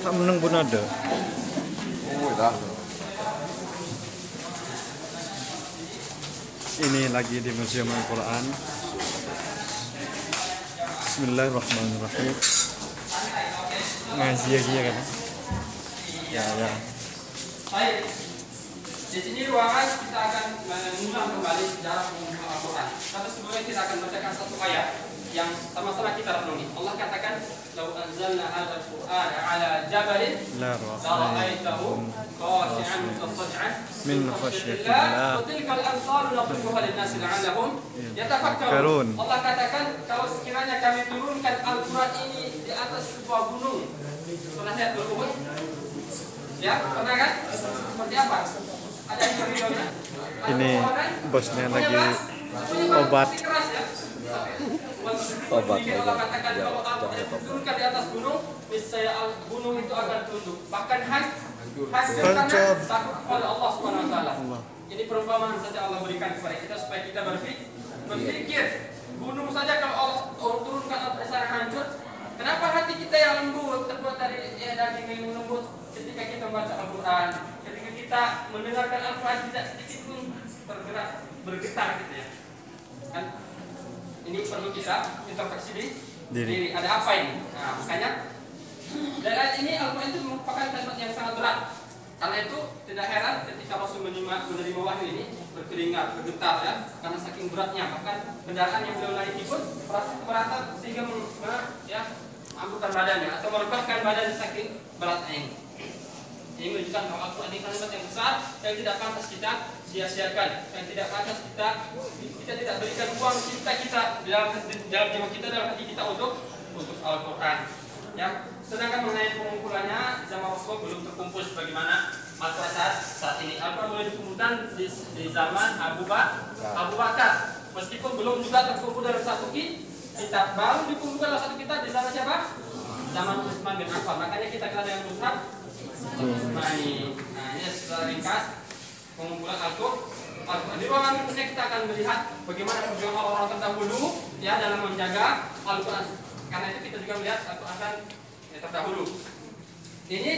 Tak menang pun ada. Ini lagi di Museum Al-Quran. Bismillahirrahmanirrahim. Ngaji lagi ya kan? Ya. Baik. Di sini ruangan kita akan mengulang kembali sejarah pengumuman Al-Quran. Tapi sebelumnya kita akan bacakan satu ayat yang sama-sama kita renungi. Allah katakan, "Lau anzalna hadzal Qur'ana 'ala jabalin la ra'aitahu khashi'an mutasaddian min khashyatillah wa tilkal amsalu nadribuha lin-nasi la'allahum yatafakkarun." Allah katakan, kalau sekiranya kami turunkan Al-Quran ini di atas sebuah gunung. Pernah lihat Uhud? Ya, pernah kan? Seperti apa? Ada yang videonya? Ini bosnya lagi obat. Allah katakan kalau Al-Quran diturunkan di atas gunung, niscaya gunung itu akan tunduk. Bahkan hancur karena takut kepada Allah Subhanahu wa taala. Ini perumpamaan saja Allah berikan kepada kita supaya kita berpikir. Gunung saja kalau Allah turunkan Al-Quran hancur, kenapa hati kita yang lembut, terbuat dari daging yang lembut ketika kita membaca Al-Quran, ketika kita mendengarkan Al-Quran tidak sedikit pun bergetar gitu ya. Kan? Ini perlu kita introspeksi diri. Ada apa ini? Nah, makanya dari ayat ini Al-Quran itu merupakan kalimat yang sangat berat. Karena itu tidak heran ketika Rasul menerima wahyu ini berkeringat, bergetar ya, karena saking beratnya. Bahkan kendaraan yang beliau naiki pun merasa keberatan sehingga mengamburkan badannya atau merekatkan badannya saking beratnya ini. Ini menunjukkan bahwa Al-Quran ini kalimat yang besar yang tidak pantas kita sia-siakan, yang tidak pantas kita tidak berikan uang kita dalam jiwa kita, dalam hati kita untuk Al-Quran. Ya, sedangkan mengenai pengumpulannya zaman Rasul belum terkumpul sebagaimana Al-Quran saat ini. Al-Quran mulai dikumpulkan di zaman Abu Bakar. Meskipun belum juga terkumpul dalam satu kitab, baru dikumpulkan dalam satu kitab di zaman siapa? Zaman Utsman bin Affan. Makanya kita kenal dengan Mushaf. Nah ini secara ringkas pengumpulan Al-Quran. Di ruangan berikutnya kita akan melihat bagaimana perjuangan orang-orang terdahulu ya dalam menjaga Al-Quran. Karena itu kita juga melihat Al-Quran terdahulu. Ini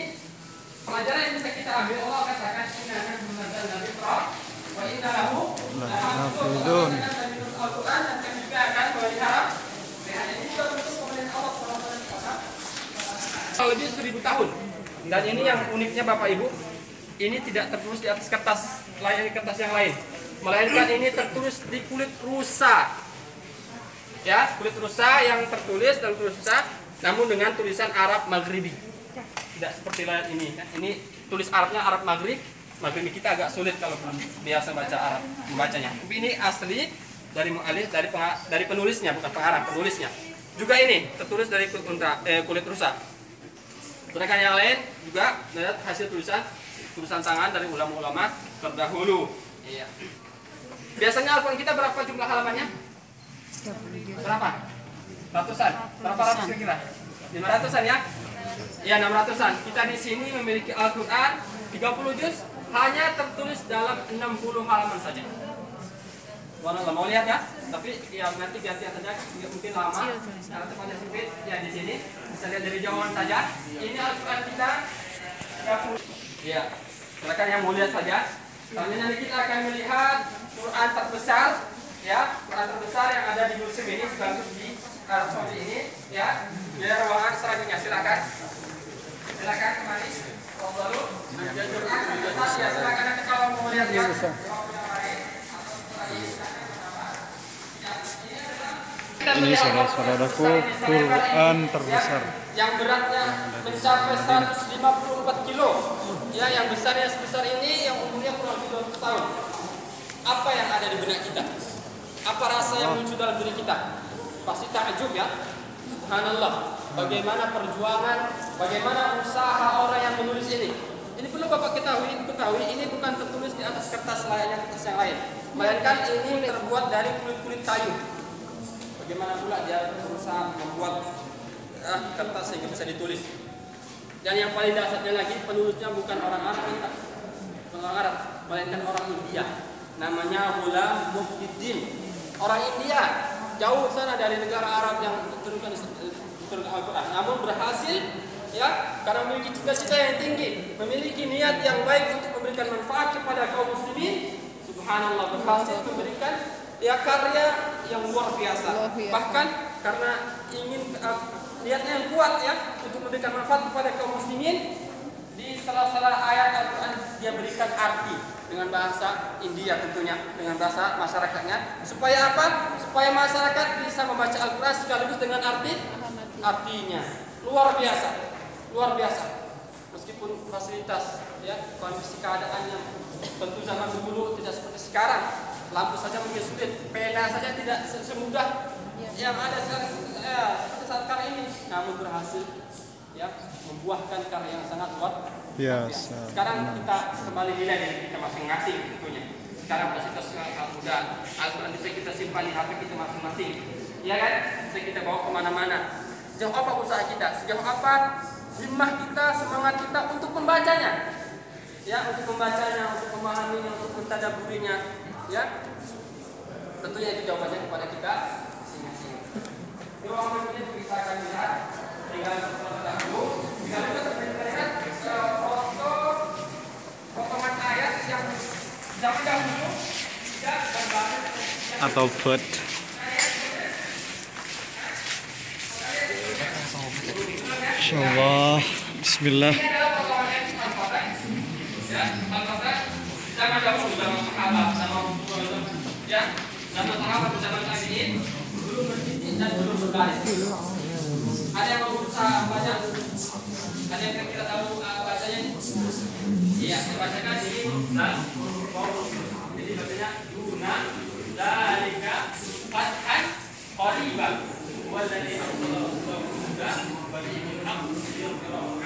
pelajaran yang bisa kita ambil. Allah katakan inna nahnu nazzalna dzikra wa inna lahu lahafizun. Al-Quran dan kami juga akan memelihara. Ini juga bentuk pemeliharaan Allah SWT. Lebih 1000 tahun. Dan ini yang uniknya Bapak Ibu, ini tidak tertulis di atas kertas yang lain, melainkan ini tertulis di kulit rusa. Ya, kulit rusa yang tertulis dalam kulit rusa, namun dengan tulisan Arab Maghribi. Tidak seperti layar ini. Ini tulis Arabnya Arab Maghribi kita agak sulit kalau belum biasa baca Arab membacanya. Tapi ini asli dari mu'alif, dari penulisnya, bukan pengarang, penulisnya. Juga ini tertulis dari kulit rusa. Sedangkan yang lain juga melihat hasil tulisan tangan dari ulama-ulama terdahulu. Iya. Biasanya Al-Quran kita berapa jumlah halamannya? Berapa? Ratusan. Berapa ratus kira-kira? 500-an ya? Iya, 600-an. Kita di sini memiliki Al-Quran 30 juz hanya tertulis dalam 60 halaman saja. Mau lihat ya? Tapi ya nanti gantian saja, mungkin lama karena tempatnya sempit. Ya di sini bisa lihat dari jauhan saja. Ini Al-Quran kita 30. Ya, silakan yang mau lihat saja. Selanjutnya nanti kita akan melihat Quran terbesar, ya, Quran terbesar yang ada di museum ini sekaligus di Arab Saudi ini, ya. Di ruangan selanjutnya silakan kembali. Lalu dan Quran terbesar, ya silakan nanti kalau mau lihat ya. Ini saudara-saudaraku Quran terbesar yang beratnya mencapai 154 kilo. Ya, yang besarnya sebesar ini, yang umurnya kurang lebih 200 tahun. Apa yang ada di benak kita? Apa rasa yang muncul dalam diri kita? Pasti takjub ya. Subhanallah. Bagaimana perjuangan, bagaimana usaha orang yang menulis ini. Ini perlu Bapak ketahui, ini bukan tertulis di atas kertas layaknya kertas yang lain, melainkan ini terbuat dari kulit kayu. Bagaimana pula dia berusaha membuat kertas sehingga bisa ditulis. Dan yang paling dasarnya lagi, penulisnya bukan orang Arab, melainkan orang India. Namanya Ghulam Muhyiddin. Orang India, jauh sana dari negara Arab yang turunkan Al-Quran. Namun berhasil Ya, karena memiliki cita-cita yang tinggi, memiliki niat yang baik untuk memberikan manfaat kepada kaum muslimin, subhanallah berhasil memberikan ya karya yang luar biasa. Bahkan karena ingin niatnya yang kuat ya untuk memberikan manfaat kepada kaum muslimin, di salah-salah ayat Al-Quran dia berikan arti dengan bahasa India tentunya, dengan bahasa masyarakatnya, supaya apa? Supaya masyarakat bisa membaca Al-Quran sekaligus dengan artinya. Luar biasa. Luar biasa. Meskipun fasilitas ya, kondisi keadaan yang tentu zaman dulu tidak seperti sekarang. Lampu saja mungkin sulit, pena saja tidak semudah yang ada saat ini. Namun berhasil ya membuahkan karya yang sangat luar biasa. Sekarang kita kembali nilai dari kita masing-masing tentunya. Sekarang fasilitas sangat mudah. Al-Quran bisa kita simpan di HP kita masing-masing. Ya kan? Bisa kita bawa kemana-mana. Sejauh apa usaha kita? Sejauh apa himmah kita, semangat kita untuk membacanya, ya, untuk membacanya, untuk memahaminya, untuk mentadaburinya, ya. Tentunya itu jawabannya kepada kita masing-masing. Di ruang ini kita akan lihat tinggal dahulu, tinggal kita lihat potongan ayat yang zaman dahulu tidak berbahasa atau bird. Insyaallah. Bismillah. Zaman dahulu, zaman sahabat, zaman tabi'in, belum bertitik dan belum berbaris. Ada yang mau berusaha baca? Ada yang kira-kira tahu bacanya? Iya, saya bacakan ini dan jadi bacanya duna dalika fathan qariban walladzi arsalahu hudan wa dinil haq liyudhhirahu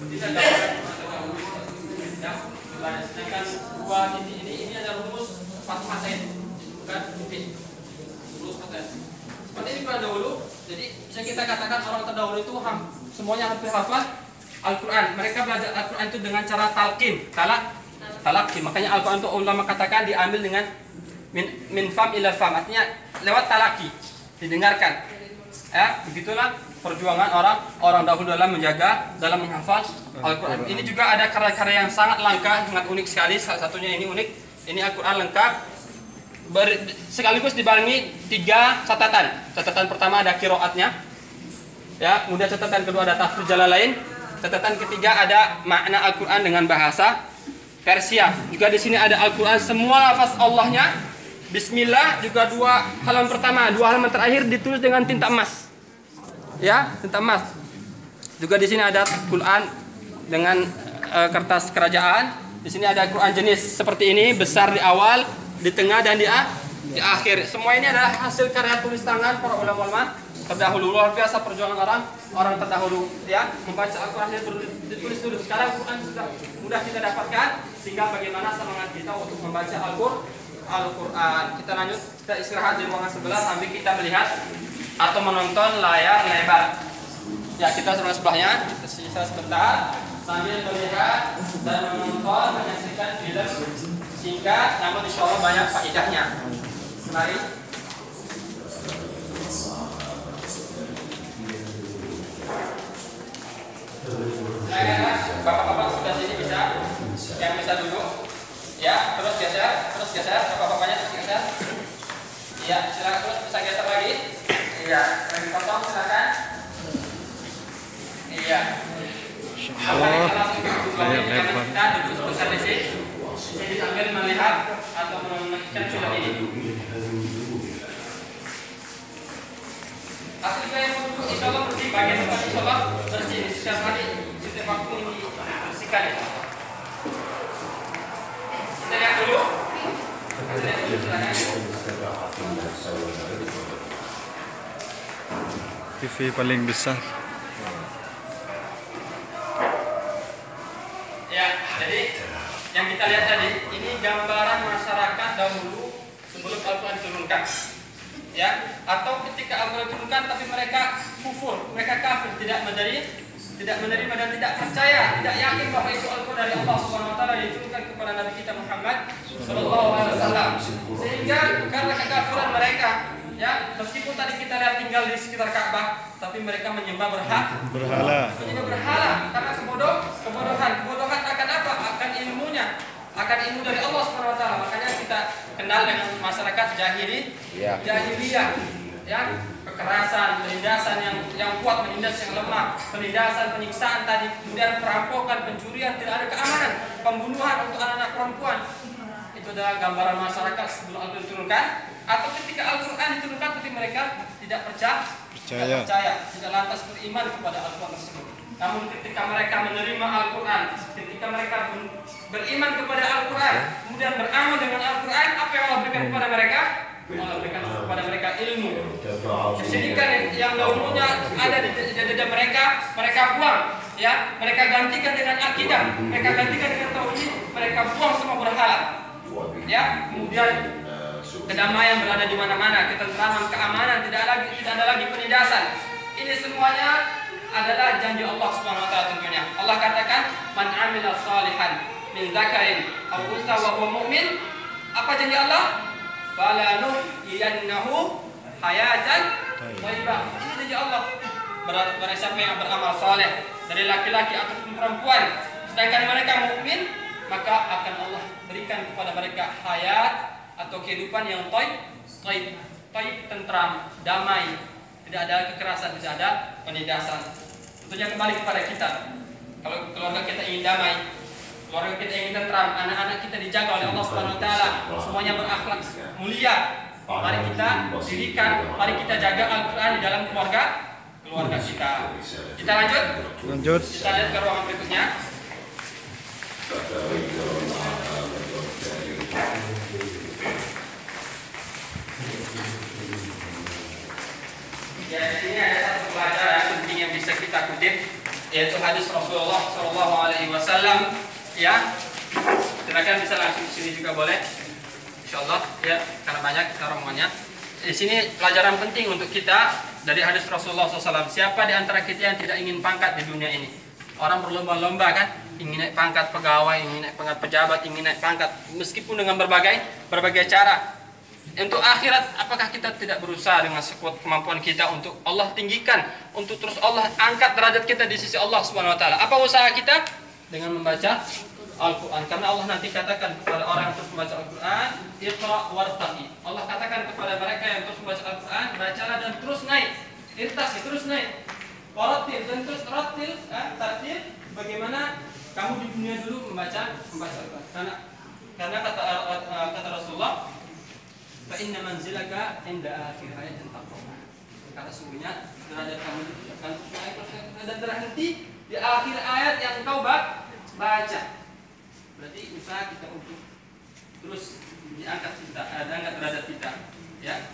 tidak tahu sedangkan dua titik ini ada rumus fathatain bukan titik, rumus fathatain seperti ini pada dahulu. Jadi bisa kita katakan orang terdahulu itu semuanya hampir hafal Al-Quran. Mereka belajar Al-Quran itu dengan cara talqin, talaqin. Makanya Al-Quran itu ulama katakan diambil dengan min fam ila fam, artinya lewat talaki, didengarkan. Ya, begitulah perjuangan orang dahulu dalam menghafal Al-Quran. Ini juga ada karya-karya yang sangat langka, sangat unik sekali. Salah satunya ini unik. Ini Al-Quran lengkap. Sekaligus dibarengi 3 catatan. Catatan pertama ada qiraatnya. Ya, kemudian catatan kedua ada tafsir Jalalain. Catatan ketiga ada makna Al-Quran dengan bahasa Persia. Juga di sini ada Al-Quran semua lafaz Allahnya. Bismillah juga 2 halaman pertama, 2 halaman terakhir ditulis dengan tinta emas. Ya, tinta emas. Juga di sini ada Quran dengan kertas kerajaan. Di sini ada Quran jenis seperti ini, besar di awal, di tengah dan di akhir. Semua ini adalah hasil karya tulis tangan para ulama-ulama terdahulu. Luar biasa perjuangan orang terdahulu ya, membaca Al-Quran ditulis dulu. Sekarang Quran sudah mudah kita dapatkan, tinggal bagaimana semangat kita untuk membaca Al-Quran. Kita lanjut, kita istirahat di ruangan sebelah sambil kita melihat atau menonton layar lebar. Ya, kita sebelahnya, kita istirahat sebentar sambil melihat dan menonton, menyaksikan film singkat namun insya Allah banyak faedahnya. Mari. Bapak-bapak sudah sini bisa, yang bisa duduk, ya terus geser, bapak-bapaknya terus geser, iya silakan terus bisa geser lagi, iya lagi potong silakan, iya. Kita duduk sebentar di sini sambil melihat atau menonton film ini. Asli saya mau duduk, insya Allah bersih, bagian tempat insya Allah bersih setiap hari. Waktu ini bersihkan ya. Kita lihat dulu. TV paling besar. Ya, jadi yang kita lihat tadi ini gambaran masyarakat dahulu sebelum Al-Quran diturunkan. Ya, atau ketika Al-Quran diturunkan tapi mereka kufur, mereka kafir, tidak menerima dan tidak percaya, tidak yakin bahwa itu Al-Quran dari Allah Subhanahu wa taala diturunkan kepada Nabi kita Muhammad sallallahu alaihi wasallam. Sehingga karena kekafiran mereka, Ya, meskipun tadi kita lihat tinggal di sekitar Ka'bah, tapi mereka menyembah berhala. Menyembah berhala karena kebodohan akan apa? Akan ilmunya, akan ilmu dari Allah Subhanahu wa taala. Makanya kita kenal dengan masyarakat jahiliyah. Ya, kekerasan, penindasan yang kuat menindas yang lemah, penindasan, penyiksaan tadi, kemudian perampokan, pencurian, tidak ada keamanan, pembunuhan untuk anak-anak perempuan. Itu adalah gambaran masyarakat sebelum Al-Quran diturunkan, atau ketika Al-Quran diturunkan tapi mereka tidak percaya, tidak lantas beriman kepada Al-Quran tersebut. Namun ketika mereka menerima Al-Quran, ketika mereka beriman kepada Al-Quran, kemudian beramal dengan Al-Quran, apa yang Allah berikan kepada mereka? Allah berikan kepada mereka ilmu. Kesyirikan yang dahulunya ada di dada mereka buang, ya, mereka gantikan dengan akidah, mereka gantikan dengan tauhid, mereka buang semua berhala. Ya, kemudian kedamaian berada di mana-mana, ketentraman, keamanan, tidak ada lagi penindasan. Ini semuanya adalah janji Allah Subhanahu wa taala tentunya. Allah katakan, "Man 'amila shalihan min dzakarin aw untha wa huwa mu'min." Apa janji Allah? "Falanuhyiyannahu hayatan thayyibah." Ini janji Allah. Barang siapa yang beramal saleh dari laki-laki ataupun perempuan, sedangkan mereka mukmin, maka akan Allah berikan kepada mereka hayat atau kehidupan yang thayyib, tentram, damai, tidak ada kekerasan, tidak ada penindasan. Tentunya kembali kepada kita. Kalau keluarga kita ingin damai, keluarga kita ingin tentram, anak-anak kita dijaga oleh Allah Subhanahu wa taala, semuanya berakhlak mulia. Mari kita dirikan, mari kita jaga Al-Qur'an di dalam keluarga kita. Kita lanjut. Kita lihat ke ruangan berikutnya. Ya, di sini ada satu pelajaran penting yang bisa kita kutip, yaitu hadis Rasulullah Shallallahu Alaihi Wasallam. Ya, silakan bisa langsung di sini juga boleh, insyaallah. Ya, karena banyak kita rombongannya. Di sini pelajaran penting untuk kita dari hadis Rasulullah SAW. Siapa di antara kita yang tidak ingin pangkat di dunia ini? Orang berlomba-lomba kan, ingin naik pangkat pegawai, ingin naik pangkat pejabat, ingin naik pangkat, meskipun dengan berbagai cara. Untuk akhirat, apakah kita tidak berusaha dengan sekuat kemampuan kita untuk Allah tinggikan, untuk terus Allah angkat derajat kita di sisi Allah Subhanahu wa taala? Apa usaha kita? Dengan membaca Al-Quran. Karena Allah nanti katakan kepada orang yang terus membaca Al-Quran, Iqra wartaqi. Allah katakan kepada mereka yang terus membaca Al-Quran, bacalah dan terus naik. Irtaqi, terus naik. Warattil, dan terus rattil, tartil. Bagaimana kamu di dunia dulu membaca Al-Quran? Karena kata Rasulullah, fa inna manzilaka inda akhir ayatin taqra'uha. Kata sungguhnya derajat kamu akan naik dan terhenti di akhir ayat yang engkau baca. Berarti usaha kita untuk terus diangkat derajat kita, ya,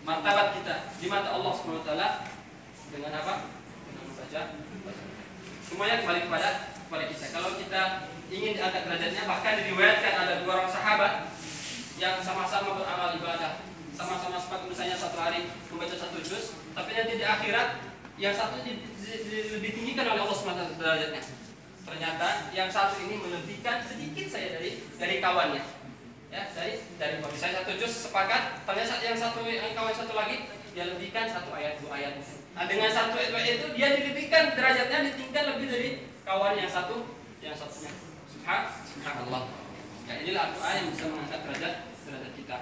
martabat kita di mata Allah Subhanahu wa taala dengan apa? Dengan membaca. Semuanya kembali kepada kita. Kalau kita ingin diangkat derajatnya, bahkan diriwayatkan ada dua orang sahabat yang sama-sama beramal ibadah, sama-sama seperti misalnya satu hari membaca satu juz, tapi nanti di akhirat yang satu lebih tinggikan oleh Allah SWT derajatnya. Ternyata yang satu ini melebihkan sedikit saya dari kawannya, ya, dari bagi saya satu juz sepakat, ternyata yang kawan satu lagi dia lebihkan satu ayat, dua ayat. Nah, dengan satu ayat itu dia dilebihkan derajatnya, ditinggikan lebih dari kawan yang satunya. Subhanallah. Ya, inilah Al-Quran yang bisa mengangkat derajat kita.